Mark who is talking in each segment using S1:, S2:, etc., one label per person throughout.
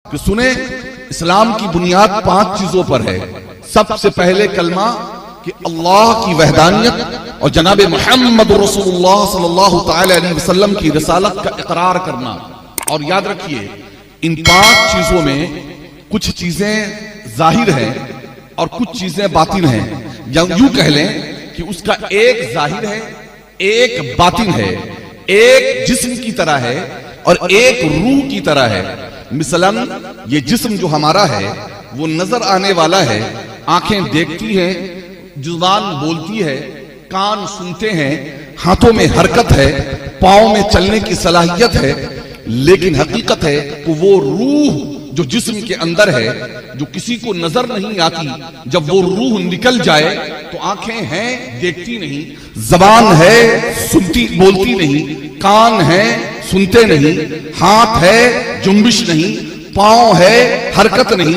S1: कि सुने, इस्लाम की बुनियाद 5 चीजों पर है। सबसे पहले कलमा कि अल्लाह की वहदानियत और जनाब मुहम्मद रसूलुल्लाह सल्लल्लाहु तआला अलैहि वसल्लम की रिसालत का इकरार करना। और याद रखिए, इन 5 चीजों में कुछ चीजें जाहिर हैं और कुछ चीजें बातिन हैं, या यूं कह लें कि उसका एक जाहिर है, एक बातिन है, एक जिस्म की तरह है और एक रूह की तरह है। मिसलन ये जिस्म जो हमारा है वो नजर आने वाला है, आंखें देखती हैं, जुबान बोलती है, कान सुनते हैं, हाथों में हरकत है, पांव में चलने की सलाहियत है। लेकिन हकीकत है कि वो रूह जो जिस्म के अंदर है, जो किसी को नजर नहीं आती, जब वो रूह निकल जाए तो आंखें हैं, देखती नहीं, जबान है, सुनती बोलती नहीं, कान है, सुनते नहीं, हाथ है, जुम्बिश नहीं, पांव है, हरकत नहीं।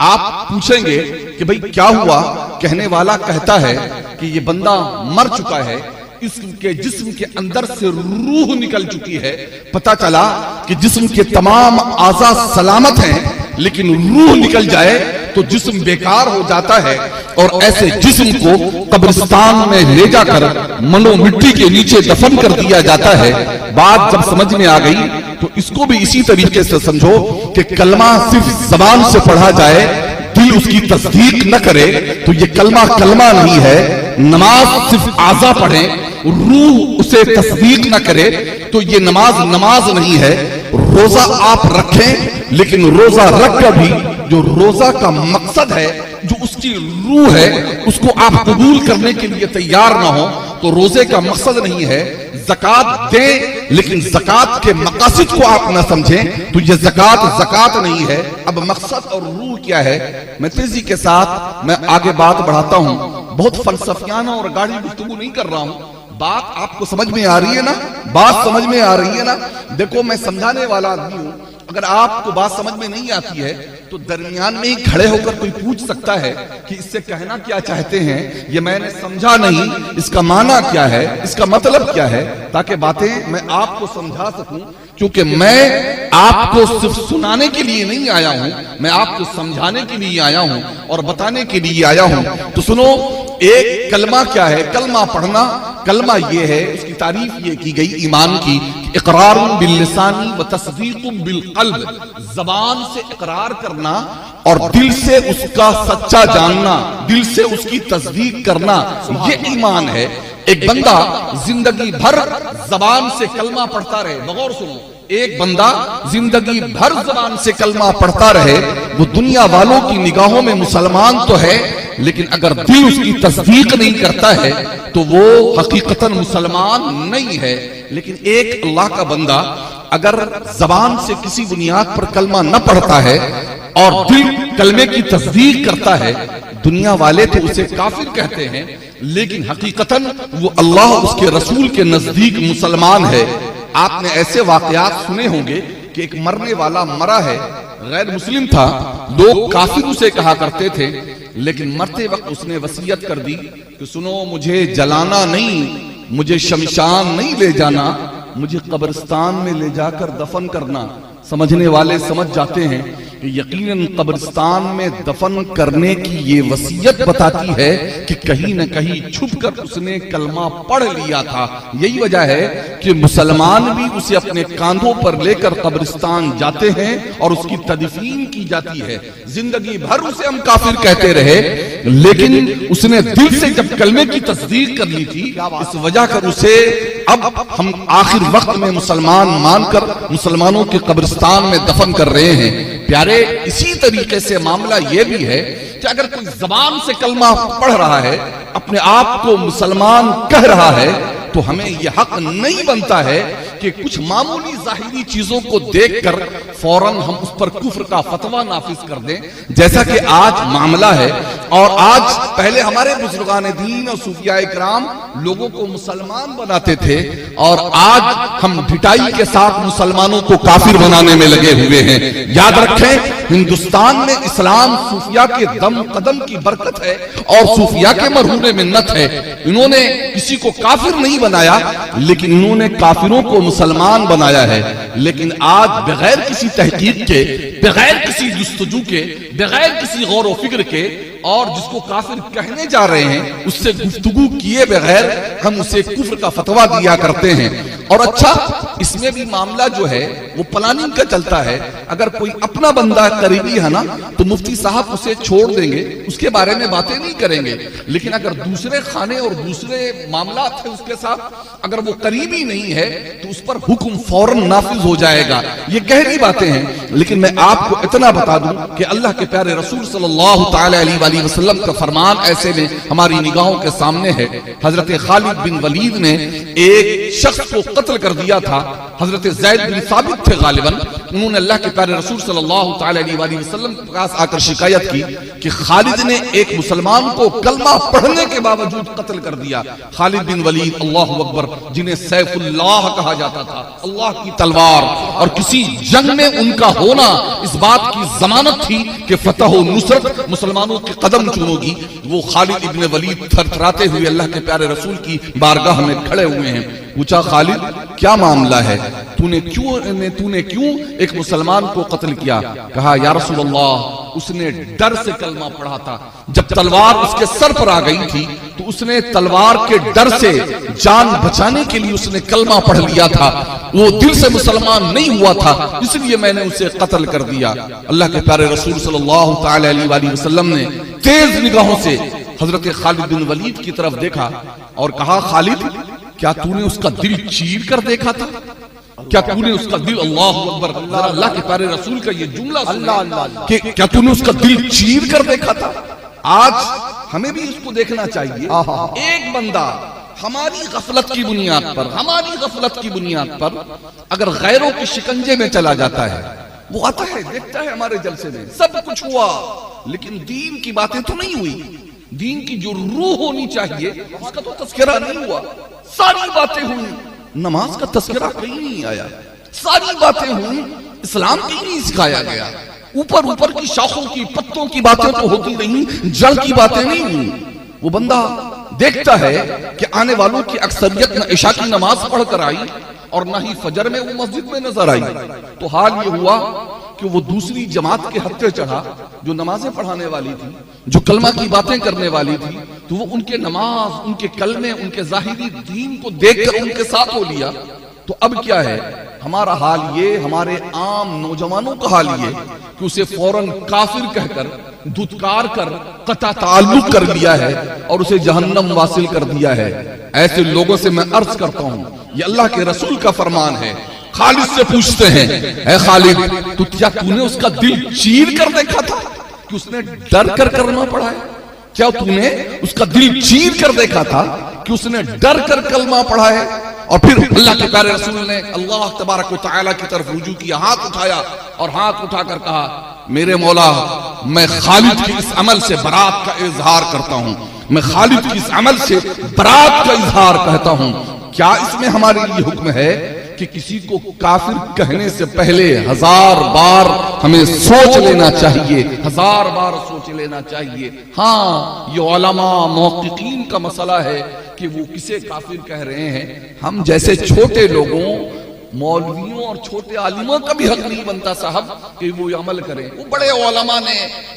S1: आप पूछेंगे कि भाई क्या हुआ? कहने वाला कहता है कि ये बंदा मर चुका है, इसके जिस्म के अंदर से रूह निकल चुकी है। पता चला कि जिस्म के तमाम आज़ा सलामत हैं, लेकिन रूह निकल जाए तो जिस्म बेकार हो जाता है। और ऐसे जिस्म को कब्रिस्तान में ले जाकर मनो मिट्टी के नीचे दफन कर दिया जाता है। बात जब समझ में आ गई तो इसको भी इसी तरीके से समझो कि कलमा सिर्फ जबान से पढ़ा जाए, दिल उसकी तस्दीक न करे तो ये कलमा कलमा नहीं है। नमाज सिर्फ आज़ा पढ़े, रूह उसे तस्दीक न करे तो ये नमाज नमाज नहीं है। रोजा आप रखें, लेकिन रोजा रख कर भी जो रोजा का मकसद है, जो उसकी रूह है, उसको आप कबूल करने के लिए तैयार ना हो तो रोजे का मकसद नहीं है। ज़कात दें, लेकिन ज़कात के मकासद को आप ना समझें तो ये ज़कात नहीं है। अब मकसद और रूह क्या है, मैं तेजी के साथ मैं आगे बात बढ़ाता हूं। बहुत फलसफियाना और गाढ़ी गुफ्तगू नहीं कर रहा हूं। बात आपको समझ में आ रही है ना? बात समझ में आ रही है ना? देखो, मैं समझाने वाला आदमी हूं। अगर आपको बात समझ में नहीं आती है तो दरमियान में ही खड़े होकर कोई पूछ सकता है कि इससे कहना क्या चाहते हैं, ये मैंने समझा नहीं, इसका माना क्या है, इसका मतलब क्या है, ताकि बातें मैं आपको समझा सकूं। क्योंकि मैं आपको सिर्फ सुनाने के लिए नहीं आया हूं, मैं आपको समझाने के लिए आया हूं और बताने के लिए आया हूं। तो सुनो, एक कलमा क्या है? कलमा पढ़ना, कलमा ये है, उसकी तारीफ ये की गई ईमान की, इकरारुन बिल लिसानी व तस्दीकुम बिल क़ल्ब, जबान से इकरार करना और दिल से उसका सच्चा जानना, दिल से उसकी तस्दीक करना, ये ईमान है। एक बंदा जिंदगी भर जबान से कलमा पढ़ता रहे, बगौर सुनो, एक बंदा जिंदगी भर जबान से कलमा पढ़ता रहे, वो दुनिया वालों की निगाहों में मुसलमान तो है, लेकिन अगर दिल उसकी तस्दीक नहीं करता है तो वो हकीकतन मुसलमान नहीं है। लेकिन एक अल्लाह का बंदा अगर जबान से किसी बुनियाद पर कलमा न पढ़ता है और दिल कलमे की तस्दीक करता है, दुनिया वाले तो उसे काफिर कहते हैं, लेकिन हकीकतन वो अल्लाह उसके रसूल के नजदीक मुसलमान है। आपने ऐसे वाकयात सुने होंगे कि एक मरने वाला मरा है, गैर मुस्लिम था, लोग काफिर उसे कहा करते थे, लेकिन मरते वक्त उसने वसीयत कर दी कि सुनो, मुझे जलाना नहीं, मुझे शमशान नहीं ले जाना, मुझे कब्रिस्तान में ले जाकर दफन करना। समझने वाले समझ जाते हैं कि यकीनन कब्रिस्तान में दफन करने की ये वसीयत बताती है कि कहीं न कहीं छुपकर उसने कलमा पढ़ लिया था। यही वजह है कि मुसलमान भी उसे अपने कांधों पर लेकर कब्रिस्तान जाते हैं और उसकी तदफीन की जाती है। जिंदगी भर उसे हम काफिर कहते रहे, लेकिन उसने दिल से जब कलमे की तस्दीक कर ली थी, इस वजह कर उसे अब हम आखिर वक्त में मुसलमान मानकर मुसलमानों के कब्रिस्तान में दफन कर रहे हैं। प्यारे, इसी तरीके से मामला यह भी है कि अगर कोई जबान से कलमा पढ़ रहा है, अपने आप को मुसलमान कह रहा है, तो हमें यह हक नहीं बनता है कि कुछ मामूली जाहिरी चीजों को देखकर फौरन हम उस पर कुफ्र का फतवा नाफिज कर दें, जैसा कि आज मामला है। और आज पहले हमारे बुजुर्गान दीन और सूफियाए किराम लोगों को मुसलमान बनाते थे, और आज हम ढिठाई के साथ मुसलमानों को काफिर बनाने में लगे हुए हैं। याद रखें, हिंदुस्तान में इस्लाम सूफिया के दम कदम की बरकत है और सूफिया के मरहून मिन्नत है। इन्होंने किसी को काफिर नहीं बनाया, लेकिन इन्होंने काफिरों को मुसलमान बनाया है। लेकिन आज बगैर किसी तहकीक के, बगैर किसी जुस्तजू के, बगैर किसी गौर व फिक्र के, और जिसको काफिर कहने जा रहे हैं उससे गुफ्तगू किए बगैर हम उसे कुफ्र का फतवा दिया करते हैं। और अच्छा, इसमें भी मामला जो है वो प्लानिंग का चलता है। अगर कोई अपना बंदा करीबी है ना, तो मुफ्ती साहब उसे छोड़ देंगे, उसके बारे में बातें नहीं करेंगे। लेकिन अगर दूसरे खाने और दूसरे मामला थे उसके साथ, अगर वो करीबी नहीं है तो उस पर हुक्म फौरन नाफिज हो जाएगा। ये गहरी बातें हैं। लेकिन मैं आपको इतना बता दूं कि अल्लाह के प्यारे रसूल सल्लल्लाहु अलैहि वसल्लम का फरमान ऐसे में हमारी निगाहों के सामने है। हजरत खालिद बिन वलीद ने एक शख्स को कत्ल कर दिया था। हजरत ज़ैद बिन साबित थे गालिबन। उन्होंने अल्लाह के प्यारे रसूल सल्लल्लाहु अलैहि वसल्लम के पास आकर शिकायत की कि खालिद ने एक मुसलमान को कलमा पढ़ने के बावजूद कत्ल कर दिया। खालिद बिन वलीद, अल्लाहु अकबर, जिन्हें सैफुल्लाह कहा जाता था, अल्लाह की तलवार, और किसी जंग में उनका होना इस बात की जमानत थी कि फतह और नुसरत मुसलमानों के कदम चूमोगी। वो खालिद इब्न वलीद थरथराते हुए अल्लाह के प्यारे रसूल की बारगाह में खड़े हुए हैं। पूछा, खालिद क्या मामला है, तूने क्यों एक मुसलमान को कत्ल किया? कहा, या रसूल अल्लाह, उसने डर से कलमा पढ़ा था। जब तलवार उसके सर पर आ गई थी तो उसने तलवार के डर से जान बचाने के लिए उसने कलमा पढ़ लिया था। वो दिल से मुसलमान नहीं हुआ था, इसलिए मैंने उसे कत्ल कर दिया। अल्लाह के प्यारे रसूल सल्लल्लाहु अलैहि वसल्लम ने तेज निगाहों से हजरत खालिद बिन वलीद की तरफ देखा और कहा, खालिद, क्या तूने उसका दिल चीर कर देखा था? क्या तूने उसका दिल, अल्लाह अकबर, अल्लाह के प्यारे रसूल का ये जुमला कि क्या तूने उसका दिल चीर कर देखा था? आज हमें भी इसको देखना चाहिए। एक बंदा हमारी गफलत की बुनियाद पर अगर गैरों के शिकंजे में चला जाता है, वो आता है, देखता है हमारे जलसे में सब कुछ हुआ, लेकिन दीन की बातें तो नहीं हुई। दीन की जो रूह होनी चाहिए उसका तो तस्करा नहीं हुआ। सारी बातें हुई, नमाज का तस्करा कहीं नहीं आया। सारी बातें हुई, इस्लाम कहीं नहीं सिखाया गया। ऊपर की शाखों की, पत्तों की बातें तो होती रही, जड़ की बातें नहीं हुई। वो बंदा देखता है कि आने वालों की अक्सरियत न इशा की नमाज पढ़कर आई और न ही फजर में वो मस्जिद में नजर आई। तो हाल ये हुआ कि वो दूसरी जमात के हत्थे चढ़ा जो नमाजें पढ़ाने वाली थी, जो कलमा की बातें करने वाली थी। तो वो उनके नमाज, उनके कलमे, उनके जाहिरी दीन को देखकर उनके साथ हो लिया। तो अब क्या है हमारा हाल ये, हमारे आम नौजवानों का हाल ये कि उसे फौरन काफिर कहकर, धुतकार कर, कता ताल्लुक कर लिया है और उसे जहन्नम वासिल कर दिया है। ऐसे लोगों से मैं अर्ज करता हूं, ये अल्लाह के रसूल का फरमान है। खालिद से पूछते हैं, ऐ खालिद, तो क्या तूने उसका दिल चीर कर देखा था कि उसने डर कर कलमा पढ़ा है? क्या तूने उसका दिल चीर कर देखा था कि उसने डर कर कलमा पढ़ा है? और फिर अल्लाह के प्यारे रसूल ने अल्लाह तबारक व तआला की तरफ रुजू किया, हाथ उठाया और हाथ उठाकर कहा, मेरे मौला, मैं खालिद के इस अमल से बरात का इजहार करता हूं। मैं खालिद के इस अमल से बरात का इजहार कहता हूं। क्या इसमें हमारे लिए हुक्म है कि किसी को काफिर कहने से पहले 1000 बार हमें सोच लेना चाहिए, 1000 बार सोच लेना चाहिए। हाँ, ये उलमा मुहक्किकीन का मसला है कि वो किसे काफिर कह रहे हैं। हम जैसे छोटे लोगों, मौलवियों और छोटे आलिमों का भी हक नहीं बनता साहब कि वो अमल करें। वो बड़े उलमा ने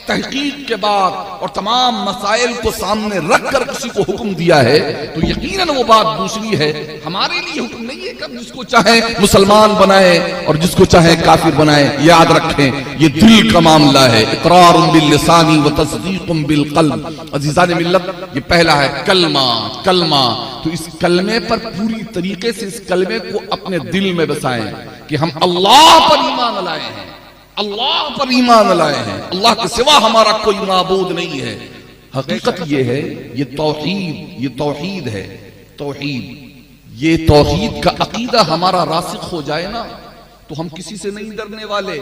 S1: तहकीक के बाद और तमाम मसाइल को सामने रखकर किसी को हुक्म दिया है, तो यकीनन वो बात दूसरी है। हमारे लिए हुक्म नहीं है कि जिसको चाहे मुसलमान बनाए और जिसको चाहे काफिर बनाए। याद रखें, ये दिल का मामला है। इकरारुम बिल लिसानी व तस्दीकुम बिल क़ल्ब। अज़ीज़ान मिल्लत, ये पहला है कलमा। तो इस कलमे पर पूरी तरीके से इस कलमे को अपने दिल में बसाएं कि हम अल्लाह पर ईमान लाए हैं, अल्लाह पर ईमान लाए हैं, अल्लाह के सिवा हमारा कोई माबूद नहीं है। हकीकत ये है, ये तौहीद है। ये तौहीद का अकीदा हमारा रासिख हो जाए ना, तो हम किसी से नहीं डरने वाले।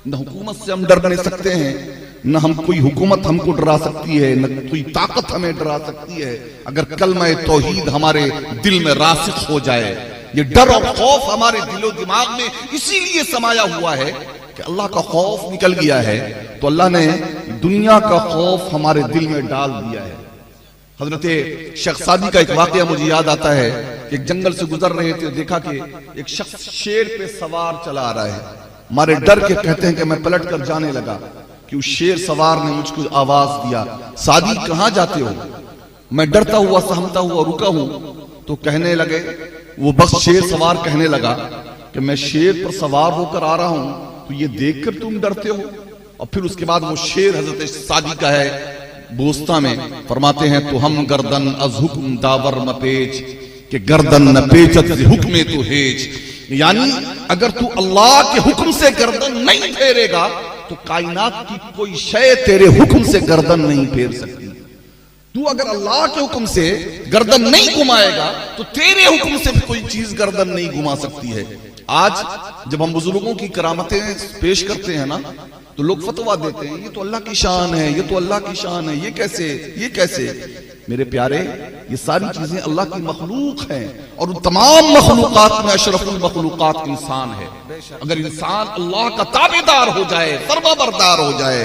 S1: न हुकूमत से हम डर नहीं सकते हैं, न हम कोई हुकूमत हमको डरा सकती है, न कोई ताकत हमें डरा सकती है, अगर कलमा तौहीद हमारे दिल में रासिख हो जाए। ये डर और खौफ हमारे दिलो दिमाग में इसीलिए समाया हुआ है कि अल्लाह का खौफ निकल गया है, तो अल्लाह ने दुनिया का खौफ हमारे दिल में डाल दिया है। हजरत शेख सादी का एक वाकया मुझे याद आता है कि एक जंगल से गुजर रहे थे, देखा कि एक शख्स शेर पे सवार चला आ रहा है। हमारे डर के कहते हैं कि मैं पलट कर जाने लगा कि उस शेर सवार ने मुझको आवाज दिया, सादी कहां जाते हो? मैं डरता हुआ सहमता हुआ रुका हूं। तो कहने लगे, वो बस शेर सवार कहने लगा कि मैं शेर पर सवार होकर आ रहा हूं, तो ये देखकर तुम डरते हो? और फिर उसके बाद वो शेर हजरत सादी का है, बोस्ता में फरमाते हैं, तो हम गर्दन अज हुक्म दावर मपेच के गर्दन न पेचत हुक्मे तो हेज। यानी अगर तू अल्लाह के हुक्म से गर्दन नहीं फेरेगा तो कायनात की कोई शय तेरे हुक्म से गर्दन नहीं फेर सकती। तू अगर अल्लाह के हुक्म से गर्दन नहीं घुमाएगा तो तेरे हुक्म से भी कोई चीज गर्दन नहीं घुमा सकती है। आज जब हम बुजुर्गों की करामतें पेश करते हैं ना, तो लोग फतवा देते हैं, ये तो अल्लाह की शान है, ये तो अल्लाह की शान है, ये कैसे, ये कैसे? मेरे प्यारे, ये सारी चीजें अल्लाह की मखलूक हैं और उन तमाम मखलूकात में अशरफुल मखलूकात इंसान है। अगर इंसान अल्लाह का ताबेदार हो जाए, फरमाबरदार हो जाए,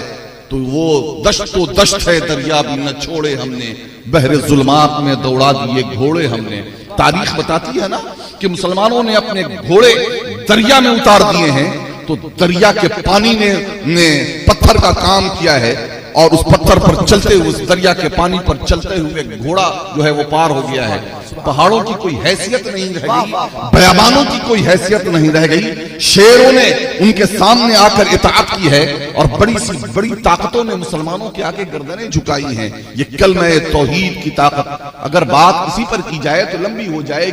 S1: तो वो दश्त तो दश्त है, दरिया भी न छोड़े हमने, बहरे जुल्मात में दौड़ा दिए घोड़े हमने। तारीख बताती है ना कि मुसलमानों ने अपने घोड़े दरिया में उतार दिए हैं, तो दरिया के पानी ने पत्थर का काम किया है और उस पत्थर पर चलते हुए, उस दरिया के पानी पर चलते हुए घोड़ा जो है वो पार हो गया है। पहाड़ों की कोई हैसियत नहीं रह गई, बयाबानों की कोई हैसियत नहीं रह गई। शेरों ने उनके सामने आकर इताअत की है और बड़ी सी बड़ी ताकतों ने मुसलमानों के आगे गर्दनें झुकाई हैं। ये कलमा तौहीद की ताकत, अगर बात इसी पर की जाए तो लंबी हो जाएगी।